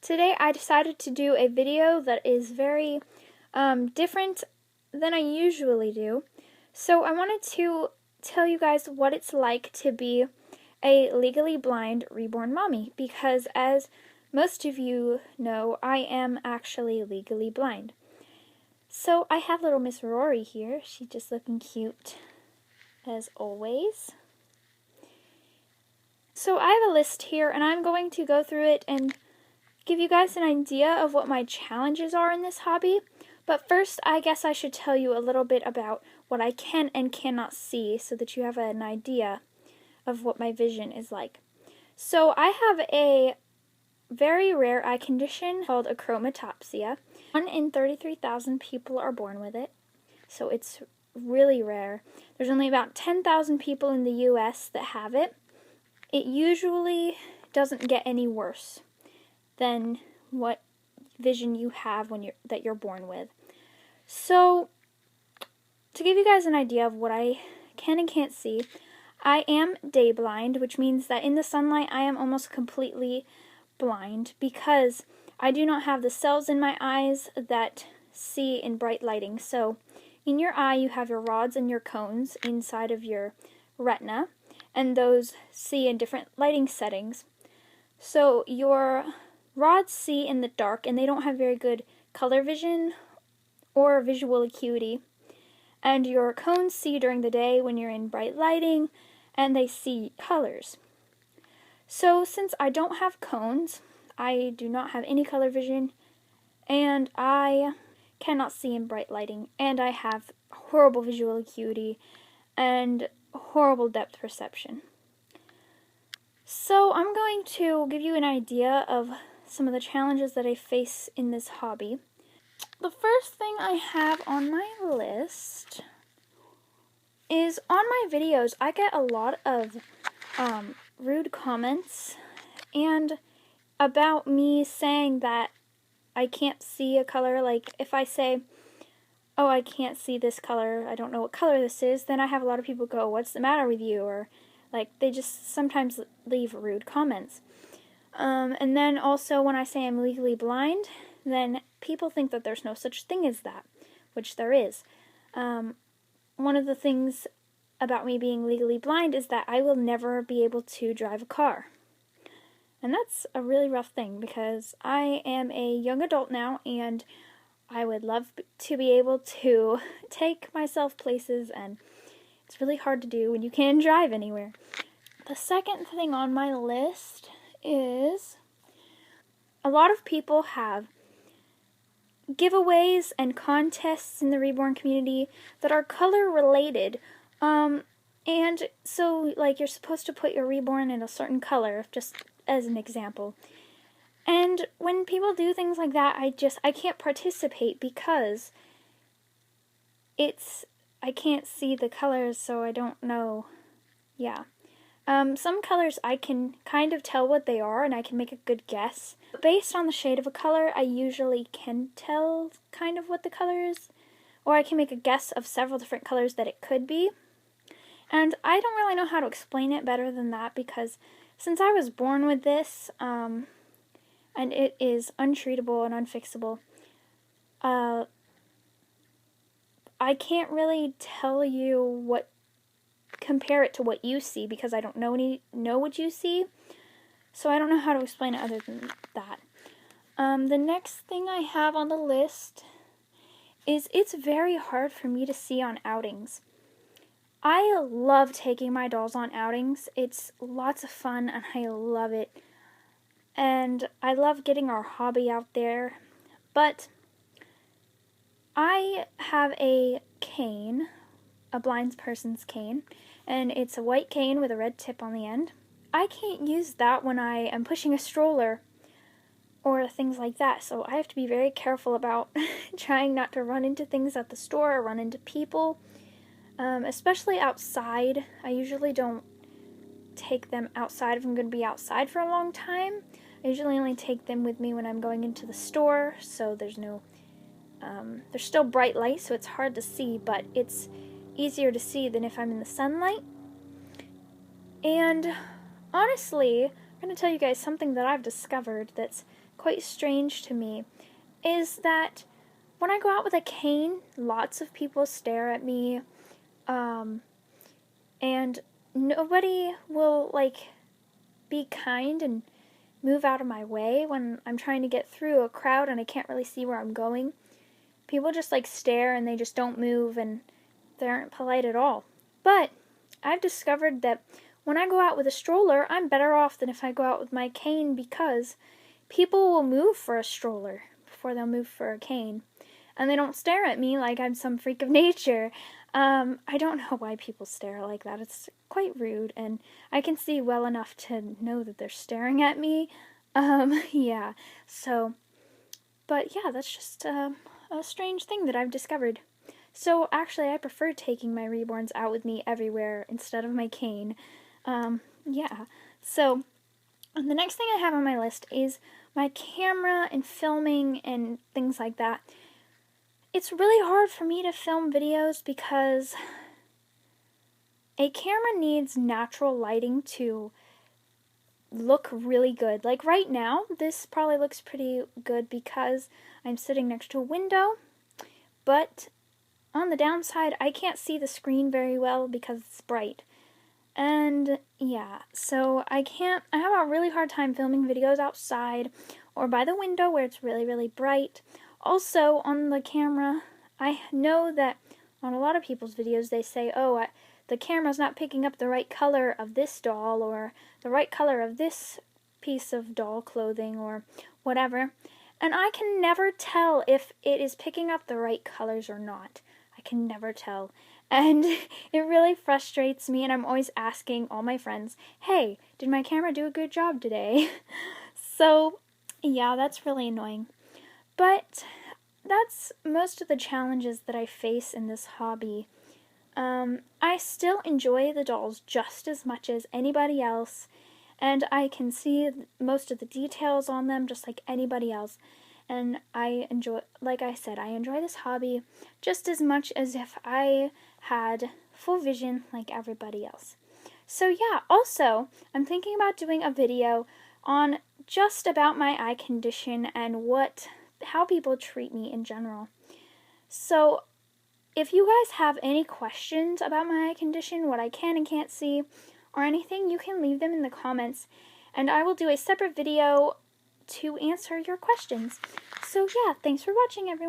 Today I decided to do a video that is very different than I usually do. So I wanted to tell you guys what it's like to be a legally blind reborn mommy, because as most of you know, I am actually legally blind. So I have little Miss Rory here. She's just looking cute as always. So I have a list here and I'm going to go through it and give you guys an idea of what my challenges are in this hobby. But first, I guess I should tell you a little bit about what I can and cannot see so that you have an idea of what my vision is like. So I have a very rare eye condition called achromatopsia. 1 in 33,000 people are born with it, so it's really rare. There's only about 10,000 people in the US that have it. It usually doesn't get any worse than what vision you have when you're born with. So, to give you guys an idea of what I can and can't see, I am day blind, which means that in the sunlight I am almost completely blind because I do not have the cells in my eyes that see in bright lighting. So, in your eye you have your rods and your cones inside of your retina, and those see in different lighting settings. So, your rods see in the dark, and they don't have very good color vision or visual acuity. And your cones see during the day when you're in bright lighting, and they see colors. So since I don't have cones, I do not have any color vision, and I cannot see in bright lighting, and I have horrible visual acuity and horrible depth perception. So I'm going to give you an idea of some of the challenges that I face in this hobby. The first thing I have on my list is on my videos I get a lot of rude comments and about me saying that I can't see a color. Like if I say, oh, I can't see this color, I don't know what color this is, then I have a lot of people go, what's the matter with you? Or like they just sometimes leave rude comments. And then also when I say I'm legally blind, then people think that there's no such thing as that, which there is. One of the things about me being legally blind is that I will never be able to drive a car. And that's a really rough thing because I am a young adult now and I would love to be able to take myself places, and it's really hard to do when you can't drive anywhere. The second thing on my list is a lot of people have giveaways and contests in the Reborn community that are color related. And so like you're supposed to put your Reborn in a certain color, just as an example. And when people do things like that, I can't participate because I can't see the colors, so I don't know. Yeah. Some colors I can kind of tell what they are and I can make a good guess. But based on the shade of a color, I usually can tell kind of what the color is. Or I can make a guess of several different colors that it could be. And I don't really know how to explain it better than that because since I was born with this, and it is untreatable and unfixable, I can't really tell you compare it to what you see because I don't know what you see, so I don't know how to explain it other than that. The next thing I have on the list is it's very hard for me to see on outings. I love taking my dolls on outings. It's lots of fun and I love it. And I love getting our hobby out there. But I have a cane, a blind person's cane, and it's a white cane with a red tip on the end. I can't use that when I am pushing a stroller or things like that, so I have to be very careful about trying not to run into things at the store or run into people, especially outside. I usually don't take them outside if I'm going to be outside for a long time. I usually only take them with me when I'm going into the store, so there's still bright light, so it's hard to see, but it's easier to see than if I'm in the sunlight. And honestly, I'm going to tell you guys something that I've discovered that's quite strange to me, is that when I go out with a cane, lots of people stare at me, and nobody will, be kind and move out of my way when I'm trying to get through a crowd and I can't really see where I'm going. People just, stare and they just don't move and they aren't polite at all. But I've discovered that when I go out with a stroller, I'm better off than if I go out with my cane, because people will move for a stroller before they'll move for a cane. And they don't stare at me like I'm some freak of nature. I don't know why people stare like that. It's quite rude, and I can see well enough to know that they're staring at me. Yeah, so, but yeah, that's just a strange thing that I've discovered. So actually, I prefer taking my Reborns out with me everywhere instead of my cane. Yeah, so the next thing I have on my list is my camera and filming and things like that. It's really hard for me to film videos because a camera needs natural lighting to look really good. Like right now, this probably looks pretty good because I'm sitting next to a window, but on the downside, I can't see the screen very well because it's bright. And yeah, so I have a really hard time filming videos outside or by the window where it's really, really bright. Also, on the camera, I know that on a lot of people's videos they say, oh, the camera's not picking up the right color of this doll or the right color of this piece of doll clothing or whatever. And I can never tell if it is picking up the right colors or not. I can never tell. And it really frustrates me, and I'm always asking all my friends, hey, did my camera do a good job today? So, yeah, that's really annoying. But that's most of the challenges that I face in this hobby. I still enjoy the dolls just as much as anybody else, and I can see most of the details on them just like anybody else. And I enjoy, like I said, I enjoy this hobby just as much as if I had full vision like everybody else. So yeah, also, I'm thinking about doing a video on just about my eye condition and how people treat me in general. So if you guys have any questions about my eye condition, what I can and can't see, or anything, you can leave them in the comments, and I will do a separate video to answer your questions. So yeah, thanks for watching, everyone.